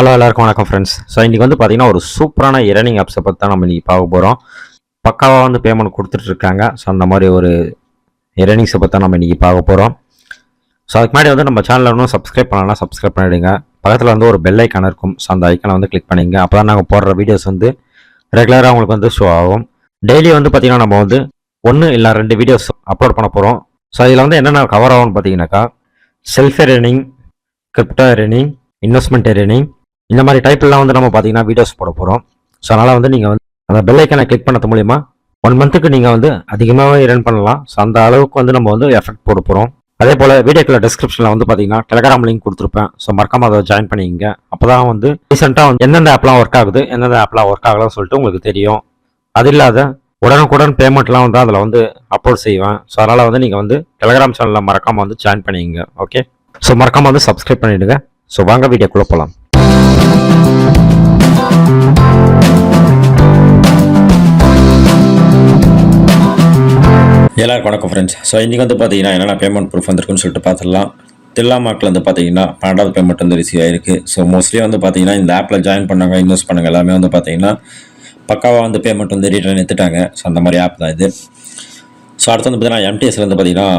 Hello எல்லாருக்கும் வணக்கம் friends. So இன்றைக்கி வந்து பார்த்திங்கன்னா ஒரு சூப்பரான ஏர்னிங் ஆப்ஸை பற்றி தான் நம்ம இன்றைக்கி பார்க்க போகிறோம். பக்காவாக வந்து பேமெண்ட் கொடுத்துட்ருக்காங்க. ஸோ அந்த மாதிரி ஒரு ஏர்னிங்ஸை பற்றி தான் நம்ம இன்றைக்கி பார்க்க போகிறோம். ஸோ அதுக்கு முன்னாடி வந்து நம்ம சேனலில் இன்னும் சப்ஸ்கிரைப் பண்ணலாம், சப்ஸ்கிரைப் பண்ணிவிடுங்க. பக்கத்தில் வந்து ஒரு பெல் ஐக்கான் இருக்கும். ஸோ அந்த ஐக்கானை வந்து கிளிக் பண்ணிங்க. அப்போ தான் நாங்கள் போடுற வீடியோஸ் வந்து ரெகுலராக உங்களுக்கு வந்து ஷோ ஆகும். டெய்லி வந்து பார்த்திங்கன்னா நம்ம வந்து 1 இல்லை 2 வீடியோஸ் அப்லோட் பண்ண போகிறோம். ஸோ இதில் வந்து என்னென்ன கவர் ஆகும்னு பார்த்தீங்கன்னாக்கா self earning, crypto earning, investment earning, இந்த மாதிரி டைப்லாம் வந்து நம்ம பார்த்தீங்கன்னா வீடியோஸ் போட போகிறோம். ஸோ அதனால் வந்து நீங்கள் வந்து அந்த பெல் ஐக்கானை கிளிக் பண்ணது மூலிமா 1 மந்த்துக்கு நீங்கள் வந்து அதிகமாகவே ஏர்ன் பண்ணலாம். ஸோ அந்த அளவுக்கு வந்து நம்ம வந்து எஃபெக்ட் போட போகிறோம். அதே போல் வீடியோக்குள்ள டிஸ்கிரிப்ஷனில் வந்து பார்த்தீங்கன்னா டெலிகிராம் லிங்க் கொடுத்துருப்பேன். ஸோ மறக்காம அதை ஜாயின் பண்ணிக்கங்க. அப்போ தான் வந்து ரீசெண்டாக வந்து எந்தெந்த ஆப்லாம் ஒர்க் ஆகுது, எந்தெந்த ஆப்லாம் ஒர்க் ஆகலாம்னு சொல்லிட்டு உங்களுக்கு தெரியும். அது இல்லாத உடனுக்குடன் பேமெண்ட்லாம் வந்து அதில் வந்து அப்லோட் செய்வேன். ஸோ அதனால் வந்து நீங்கள் வந்து டெலிகிராம் சேனலில் மறக்காமல் வந்து ஜாயின் பண்ணிக்கங்க. ஓகே, ஸோ மறக்காமல் வந்து சப்ஸ்கிரைப் பண்ணிவிடுங்க. ஸோ வாங்க வீடியோக்குள்ளே போகலாம். எல்லாருக்கும் வணக்கம் ஃப்ரெண்ட்ஸ். ஸோ இன்றைக்கி வந்து பார்த்தீங்கன்னா என்னென்ன பேமெண்ட் ப்ரூஃப் வந்திருக்குன்னு சொல்லிட்டு பார்த்துடலாம். தில்லாமாக்கில் வந்து பார்த்தீங்கன்னா 12வது பேமெண்ட் வந்து ரிசீவ் ஆயிருக்கு. ஸோ மோஸ்ட்லி வந்து பார்த்தீங்கன்னா இந்த ஆப்பில் ஜாயின் பண்ணாங்க, இன்வெஸ்ட் பண்ணாங்க எல்லாமே வந்து பார்த்தீங்கன்னா பக்காவாக வந்து பேமெண்ட் வந்து ரிட்டர்ன் எடுத்துட்டாங்க. ஸோ அந்த மாதிரி ஆப் தான் இது. ஸோ அடுத்து வந்து பார்த்தீங்கன்னா எம்டிஎஸ்ல வந்து பார்த்தீங்கன்னா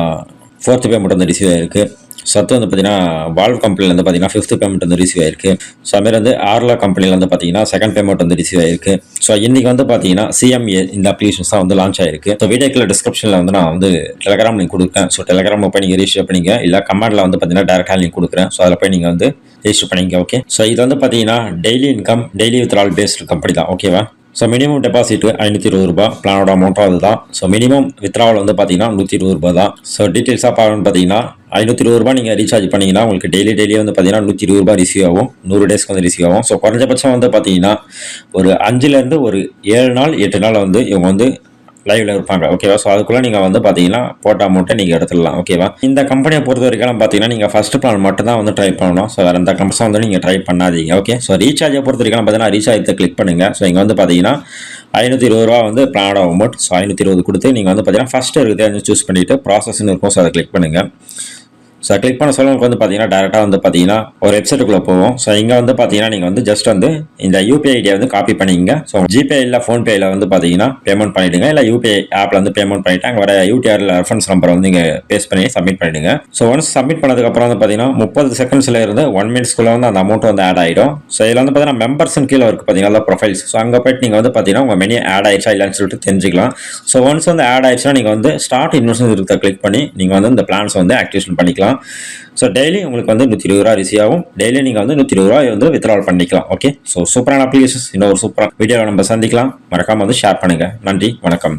4th பேமெண்ட் வந்து ரிசீவ் ஆயிருக்கு. ஸோ அடுத்து வந்து பார்த்தீங்கன்னா வால்வ் கம்பெனியில் வந்து பார்த்தீங்கன்னா 5th பேமெண்ட் வந்து ரிசீவ் ஆயிருக்கு. ஸோ அதுமாதிரி வந்து ஆர்லா கம்பெனியில் வந்து பார்த்தீங்கன்னா 2nd பேமெண்ட் வந்து ரிசீவ் ஆயிருக்கு. ஸோ இன்றைக்கி வந்து பார்த்தீங்கன்னா சிஎம்ஏ இந்த அப்ளிகேஷன்ஸ் தான் வந்து லான்ச் ஆயிருக்கு. ஸோ வீடியோக்குள்ள டிஸ்கிரிப்ஷனில் வந்து நான் வந்து டெலிகிராம் லிங்க் கொடுக்குறேன். ஸோ டெலிகிராம் போய் நீங்கள் ரெஜிஸ்டர் பண்ணிங்க, இல்லை கமெண்ட்டில் வந்து பார்த்தீங்கன்னா டேரக்டாக லிங்க் கொடுக்குறேன். ஸோ அதில் போய் நீங்கள் வந்து ரெஜிஸ்டர் பண்ணிங்க. ஓகே, ஸோ இது வந்து பார்த்தீங்கன்னா daily income, daily withdrawal based company தான். ஓகேவா? ஸோ மினிமம் டெபாசிட் 520 ரூபா, பிளானோட அமௌண்ட்டும் அதுதான். ஸோ மினிமம் வித்ட்ராவல் வந்து பார்த்தீங்கன்னா 120 ரூபா தான். ஸோ டீட்டெயில்ஸாக பார்க்கணும்னு பார்த்தீங்கன்னா 520 ரூபா நீங்கள் ரீசார்ஜ் பண்ணிங்கன்னா உங்களுக்கு டெய்லி வந்து பார்த்தீங்கன்னா 120 ரூபா ரிசீவ் ஆகும். 100 டேஸ்க்கு வந்து ரிசீவ் ஆகும். ஸோ குறைஞ்சபட்சம் வந்து பார்த்தீங்கன்னா ஒரு 5லேருந்து ஒரு 7 நாள் 8 நாள் வந்து இவங்க வந்து லைவ்ல இருப்பாங்க. ஓகேவா? ஸோ அதுக்குள்ளே நீங்கள் வந்து பார்த்தீங்கன்னா போட்ட அமௌண்ட்டை நீங்கள் எடுத்துடலாம். ஓகேவா? இந்த கம்பெனியை பொறுத்த வரைக்கும் பார்த்தீங்கன்னா நீங்கள் ஃபர்ஸ்ட் பிளான் மட்டும் தான் வந்து ட்ரை பண்ணணும். ஸோ வேறு எந்த கம்பெனிஸும் வந்து நீங்கள் ட்ரை பண்ணாதீங்க. ஓகே, ஸோ ரீசார்ஜை பொறுத்த வரைக்கும் பார்த்தீங்கன்னா ரீசார்ஜை கிளிக் பண்ணுங்கள். ஸோ இங்கே வந்து பார்த்தீங்கன்னா 520 ரூபா வந்து பிளானோட அமௌண்ட். ஸோ 520 கொடுத்து நீங்கள் வந்து பார்த்தீங்கன்னா ஃபஸ்ட்டு இருக்குது சூஸ் பண்ணிவிட்டு ப்ராசஸ்ன்னு இருக்கும். ஸோ அதை கிளிக் பண்ணுங்கள். ஸோ கிளிக் பண்ண சொல்ல உங்களுக்கு வந்து பார்த்தீங்கன்னா டேரெக்டாக வந்து பார்த்தீங்கன்னா ஒரு வெப்சைட்டுக்குள்ளே போவோம். ஸோ இங்கே வந்து பார்த்தீங்கன்னா நீங்கள் வந்து ஜஸ்ட் வந்து இந்த யூபிஐ ஐடியை வந்து காப்பி பண்ணிங்க. ஸோ ஜிபே இல்லை ஃபோன்பேயில் வந்து பார்த்தீங்கன்னா பேமெண்ட் பண்ணிவிடுங்க. இல்லை யூபிஐ ஆப்பில் வந்து பேமெண்ட் பண்ணிவிட்டு அங்கே வர யூடிஆரில் ரெஃபரன்ஸ் நம்பரை வந்து நீங்கள் பேஸ்ட் பண்ணி சப்மிட் பண்ணிவிடுங்க. ஸோ ஒன்ஸ் சப்மிட் பண்ணதுக்கப்புறம் வந்து பார்த்தீங்கன்னா 30 செகண்ட்ஸில் இருந்து 1 மினிட்ஸ்க்குள்ளே வந்து அந்த அமௌண்ட் வந்து ஆட் ஆகிடும். ஸோ இதில் வந்து பார்த்தீங்கன்னா மெம்பர்ஸ்னு கீழே இருக்குது பார்த்தீங்கன்னா ப்ரொஃபைல்ஸ். ஸோ அங்கே போய்ட்டு நீங்கள் வந்து பார்த்தீங்கன்னா உங்கள் மெனி ஆட் ஆயிடுச்சா இல்லைன்னு சொல்லிட்டு தெரிஞ்சுக்கலாம். ஸோ ஒன்ஸ் வந்து ஆட் ஆயிடுச்சுன்னா நீங்கள் வந்து ஸ்டார்ட் இன்வெஸ்ட்மெண்ட் இருக்கிறத கிளிக் பண்ணி நீங்கள் வந்து இந்த பிளான்ஸ் வந்து ஆக்டிவேஷன் பண்ணிக்கலாம். ஸோ டெய்லி உங்களுக்கு வந்து 120 ரூபா ரிசீவ் ஆகும். டெய்லி நீங்கள் வந்து 120 ரூபா வந்து வித்ட்ரால் பண்ணிக்கலாம். ஓகே, ஸோ சூப்பரான அப்ளிகேஷன்ஸ். இன்னொரு சூப்பரான வீடியோவில் நம்ம சந்திக்கலாம். மறக்காமல் வந்து ஷேர் பண்ணுங்கள். நன்றி, வணக்கம்.